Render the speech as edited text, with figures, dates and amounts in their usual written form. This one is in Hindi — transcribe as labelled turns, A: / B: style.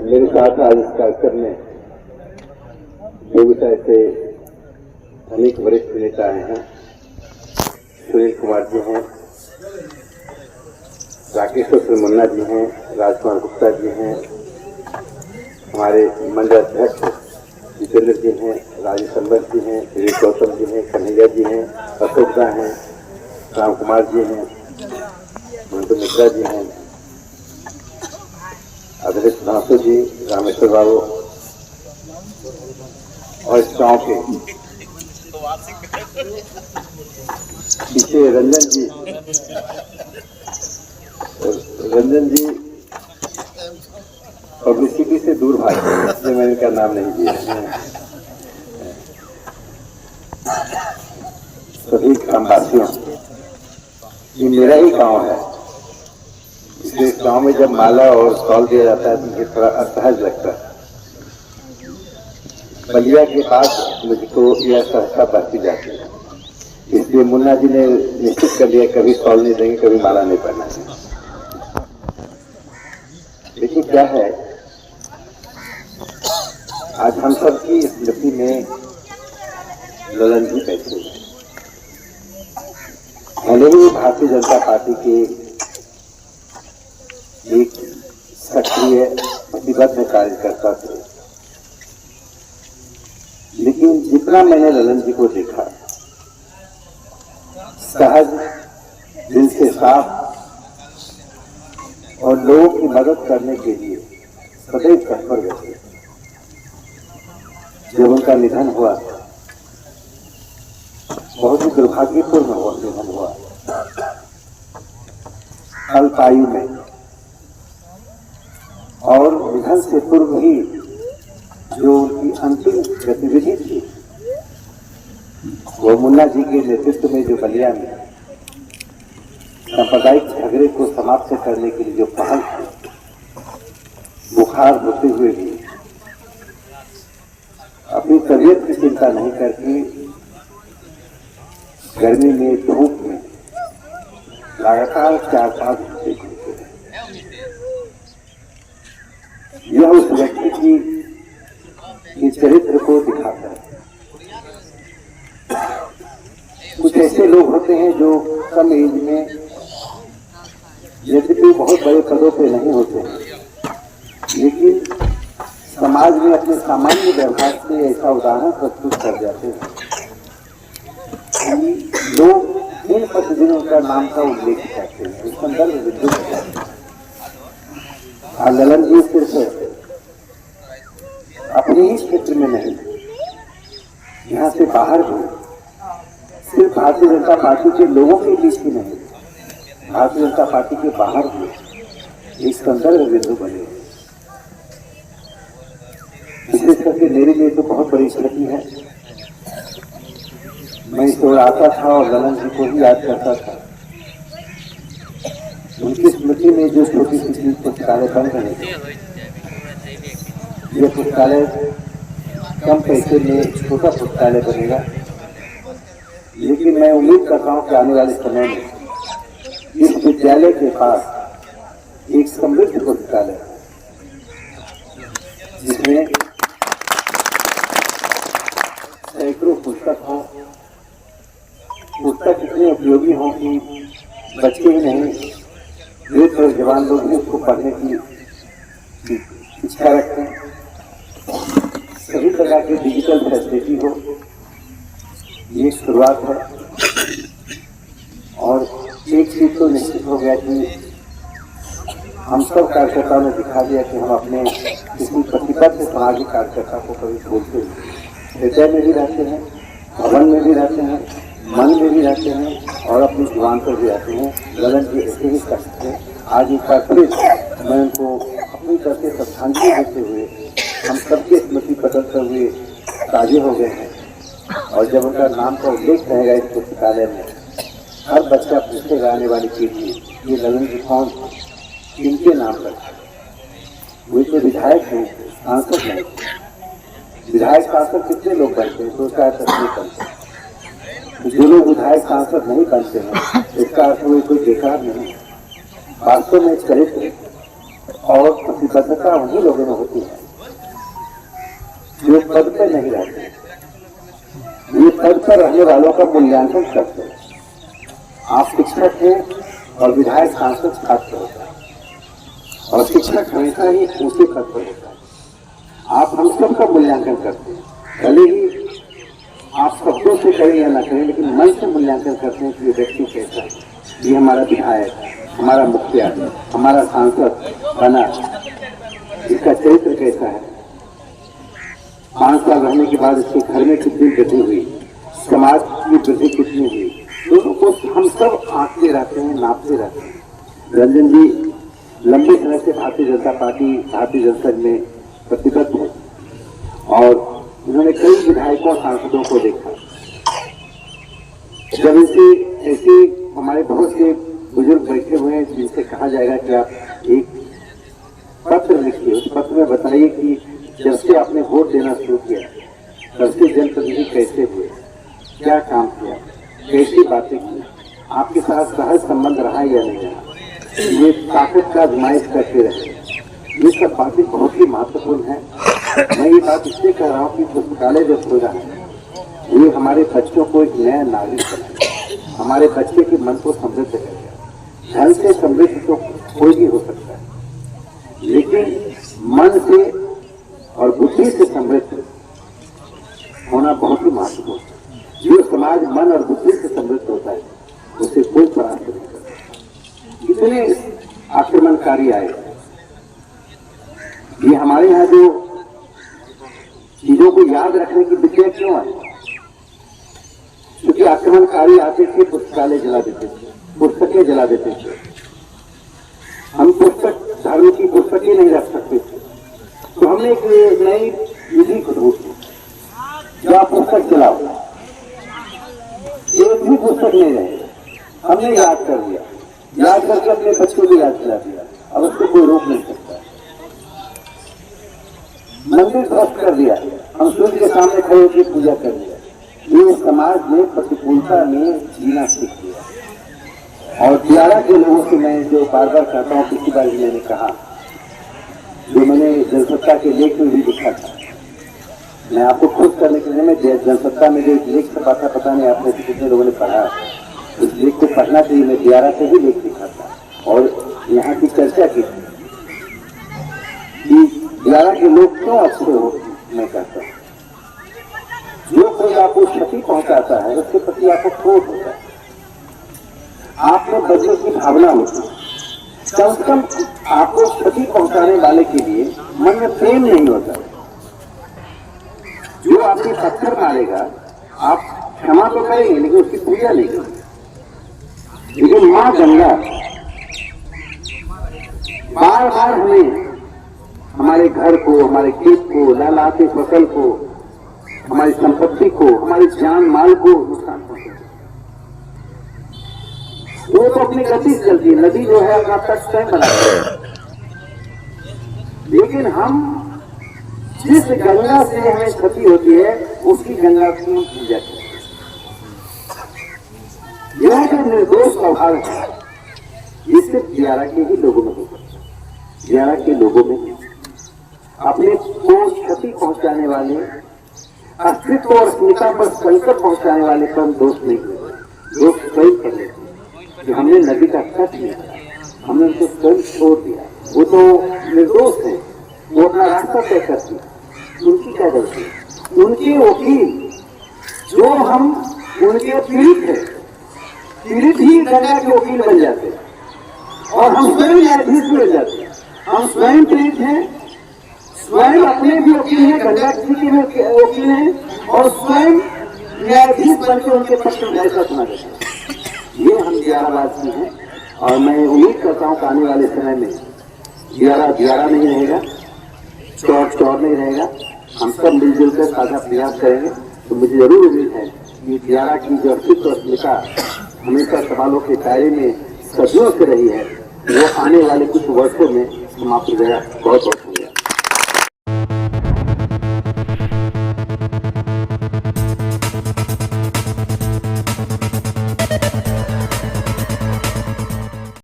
A: मेरे साथ आज इस कार्यक्रम में बेगूसराय से अनेक वरिष्ठ नेता आए हैं। सुनील कुमार जी हैं, राकेश्वर मुन्ना जी हैं, राजकुमार गुप्ता जी हैं, हमारे मंडल अध्यक्ष जितेंद्र जी हैं, राजेश संबत जी हैं, विवेक गौतम जी हैं, कन्हैया जी हैं, अशोक दा हैं, राम कुमार जी हैं, मंटू मिश्रा जी हैं, अध्यक्ष सुधांशु जी, रामेश्वर बाबू और इस गाँव के पीछे रंजन जी पब्लिसिटी से दूर भागते हैं, इसलिए मैंने इनका नाम नहीं दिया। सभी ग्रामवासियों, ये मेरा ही गांव है, इसलिए इस गांव में जब माला और शॉल दिया जाता है तो मुझे थोड़ा असहज लगता है। बलिया के पास मुझको यह सहजता बरती जाती है, इसलिए मुन्ना जी ने निश्चित कर लिया कभी शॉल नहीं देंगे, कभी माला नहीं पहना है। लेकिन क्या है, आज हम सबकी स्मृति में ललन जी बैठे हैं। भले ही भारतीय जनता पार्टी के एक सक्रिय प्रतिबद्ध कार्यकर्ता थे, लेकिन जितना मैंने ललन जी को देखा, सहज, दिल से साफ और लोगों की मदद करने के लिए सदैव तत्पर रहते। जब उनका निधन हुआ, बहुत ही दुर्भाग्यपूर्ण निधन हुआ, अल्प आयु में, और निधन से पूर्व ही जो उनकी अंतिम गतिविधि थी वो मुन्ना जी के नेतृत्व में जो बलिया में सांप्रदायिक झगड़े को समाप्त करने के लिए जो पहल थी, बुखार होते हुए भी अपनी तबीयत की चिंता नहीं करके गर्मी में, धूप में लगातार 4-5 घंटे घूमते रहे। यह उस व्यक्ति की चरित्र को दिखाता है। कुछ ऐसे लोग होते हैं जो कम एज में यद्यपि बहुत बड़े पदों पे नहीं होते हैं, लेकिन समाज में अपने सामान्य व्यवहार से ऐसा उदाहरण प्रस्तुत कर जाते हैं कि लोग इन प्रतिदिन उनका नाम का उल्लेख करते हैं, उस संदर्भ विद्युत करते हैं। ललन जी सिर्फ अपने ही क्षेत्र में नहीं, यहाँ से बाहर भी, सिर्फ भारतीय जनता पार्टी के लोगों के बीच ही नहीं, भारतीय जनता पार्टी के बाहर भी एक संदर्भ बिंदु बने। विशेष करके मेरे लिए तो बहुत बड़ी क्षति है। मैं इस ओर आता था और ललन जी को ही याद करता था। उनकी स्मृति में जो छोटी सी पुस्तकालय बन रहे थे, यह पुस्तकालय कम पैसे में छोटा पुस्तकालय बनेगा, लेकिन मैं उम्मीद करता हूँ कि आने वाले समय में इस विद्यालय के पास एक समृद्ध पुस्तकालय जिसमें सैकड़ों पुस्तक हों, पुस्तक इतने उपयोगी हों कि बच्चे ही नहीं, वृद्ध और जवान लोग भी उसको पढ़ने की इच्छा रखते हैं। सभी प्रकार की डिजिटल फैसिलिटी हो, ये शुरुआत है। और एक चीज तो निश्चित हो गया कि हम सब कार्यकर्ताओं ने दिखा दिया कि हम अपने किसी प्रतिबद्ध सामाजिक कार्यकर्ता को कभी बोलते हैं, हृदय में भी रहते हैं, भवन में भी रहते हैं, मन में भी रहते हैं और अपनी जुबान पर भी रहते हैं। ललन जी ऐसे ही कर सकते हैं। आज एक बार फिर मैं उनको अपनी तरफ से श्रद्धांजलि देते हुए हम सबके स्मृति बदलते हुए ताजे हो गए हैं। और जब उनका नाम का उल्लेख रहेगा इस पुस्तकालय में, हर बच्चा पूछेगा आने वाली पीढ़ी, ये ललन जी कौन थे, इनके नाम पर। वो तो विधायक हैं, सांसद नहीं। विधायक सांसद कितने लोग बनते हैं, तो उसका अर्थ नहीं बनते। जो लोग विधायक सांसद नहीं बनते हैं, इसका अर्थ वो कोई बेकार नहीं। वास्तव में चरित्र और प्रतिबद्धता उन्हीं लोगों में होती है जो पद पर नहीं रहते। ये पद पर रहने वालों का मूल्यांकन करते हैं। आप शिक्षक हैं और विधायक सांसद छात्र होता है, और शिक्षक हमेशा ही ऊंचे पद पर होता है। आप हम सब का मूल्यांकन करते हैं, भले ही आप शब्दों से करें या ना करें, लेकिन मन से मूल्यांकन करते हैं कि ये व्यक्ति कैसा है, ये हमारा विधायक, हमारा मुखिया, हमारा सांसद बना, इसका चरित्र कैसा है, 5 साल रहने के बाद इसके घर में कितनी वृद्धि हुई, समाज की वृद्धि कितनी हुई, दोनों को हम सब आंकते रहते हैं, नापते रहते हैं। रंजन जी लंबे समय से भारतीय जनता पार्टी, भारतीय जनसंघ में प्रतिबद्ध है और उन्होंने कई विधायकों सांसदों को देखा। जब इसे ऐसे हमारे बहुत से बुजुर्ग बैठे हुए हैं जिनसे कहा जाएगा कि आप एक पत्र लिखिए, उस पत्र में बताइए कि जब से आपने वोट देना शुरू किया तब से जनप्रतिनिधि कैसे हुए, क्या काम किया, कैसी बातें की, आपके साथ सहज संबंध रहा या नहीं रहा, ये ताकत का आजमाइश करते रहे, ये सब बातें बहुत ही महत्वपूर्ण है। मैं ये बात इसलिए कह रहा हूँ कि पुस्तकालय जो खुल रहा है ये हमारे बच्चों को एक नया नागरिक बनाएगा, हमारे बच्चे के मन को समृद्ध करेगा। धन से समृद्ध तो कोई भी हो सकता है, लेकिन मन से और बुद्धि से समृद्ध होना बहुत ही महत्वपूर्ण है। जो समाज मन और बुद्धि से समृद्ध होता है उसे कोई परास्त नहीं करता। कितने आक्रमणकारी आए, ये हमारे यहाँ जो चीजों को याद रखने की विद्या क्यों आई, क्योंकि आक्रमणकारी आते थे, पुस्तकालय जला देते थे, पुस्तकें जला देते थे। हम पुस्तक, धर्म की पुस्तकें नहीं रख सकते थे, तो हमने एक नई विधि को ढूंढी, जो आप पुस्तक जलाओ, एक भी पुस्तक नहीं रहे। हमने याद कर दिया, याद करके अपने बच्चों को याद दिला दिया, अब उसको कोई रोक नहीं सकता। मंदिर ध्वस्त कर दिया, हम सूर्य के सामने खड़े होकर पूजा कर दिया। ये समाज में प्रतिकूलता में जीना सीख लिया। और दियारा के लोगों से मैं जो बार बार कहता हूँ, पिछली बार भी मैंने कहा, जो मैंने जनसत्ता के लेख में भी लिखा था, मैं आपको खुश करने के लिए मैं जनसत्ता में जो लेख छपा था, पता नहीं आपने कितने लोगों ने पढ़ा, उस लेख को पढ़ना चाहिए। मैं दियारा से ही लेख लिखा था और यहाँ की चर्चा की थी कि दियारा के लोग क्यों अच्छे हो। मैं कहता हूँ, जो कोई आपको क्षति पहुंचाता है उसके प्रति आपको क्रोध होता है, आप में बदले की भावना होती है। कम से कम आपको क्षति पहुंचाने वाले के लिए मन में प्रेम नहीं होता। जो आपकी पत्थर मारेगा आप क्षमा तो करेंगे लेकिन उसकी पूजा नहीं करेंगे। लेकिन मां गंगा बार बार हमें हमारे घर को, हमारे खेत को, लहलहाती फसल को, हमारी संपत्ति को, हमारी जान माल को नुकसान पहुंचाती है। वो तो अपनी गति से चलती है, नदी जो है अपना तट स्वयं बनाती है, लेकिन हम जिस गंगा से हमें क्षति होती है उसकी गंगा की हम पूजा करते हैं। यह जो निर्दोष स्वभाव है ये सिर्फ दियारा के ही लोगों में हो सकता है। दियारा के लोगों में अपने को क्षति पहुंचाने वाले, अस्तित्व और अस्मिता पर संकट पहुंचाने वाले पर हम दोष नहीं करते। दोष कई कर लेते कि हमने नदी का तट लिया, हमने उनको स्वयं छोड़ दिया, वो तो निर्दोष है, वो अपना रास्ता तय करती है, उनकी क्या गलती है। उनके वकील जो हम उनके पीड़ित है, पीड़ित ही गंगा के वकील बन जाते हैं और हम स्वयं न्यायाधीश बन जाते हैं। हम स्वयं पीड़ित हैं, स्वयं अपने भी वकील हैं, गंगा जी के भी वकील हैं और स्वयं न्यायाधीश बनकर उनके पक्ष में फैसला सुना देते हैं। ये हम दियारावासी हैं और मैं उम्मीद करता हूँ कि आने वाले समय में दियारा नहीं रहेगा, चौर नहीं रहेगा। हम सब मिलजुल कर साझा प्रयास करेंगे तो मुझे जरूर उम्मीद है कि दियारा की जो अस्तित्व अस्मिता हमेशा सवालों के दायरे में सदियों से रही है वो आने वाले कुछ वर्षों में समाप्त हो गया। बहुत बहुत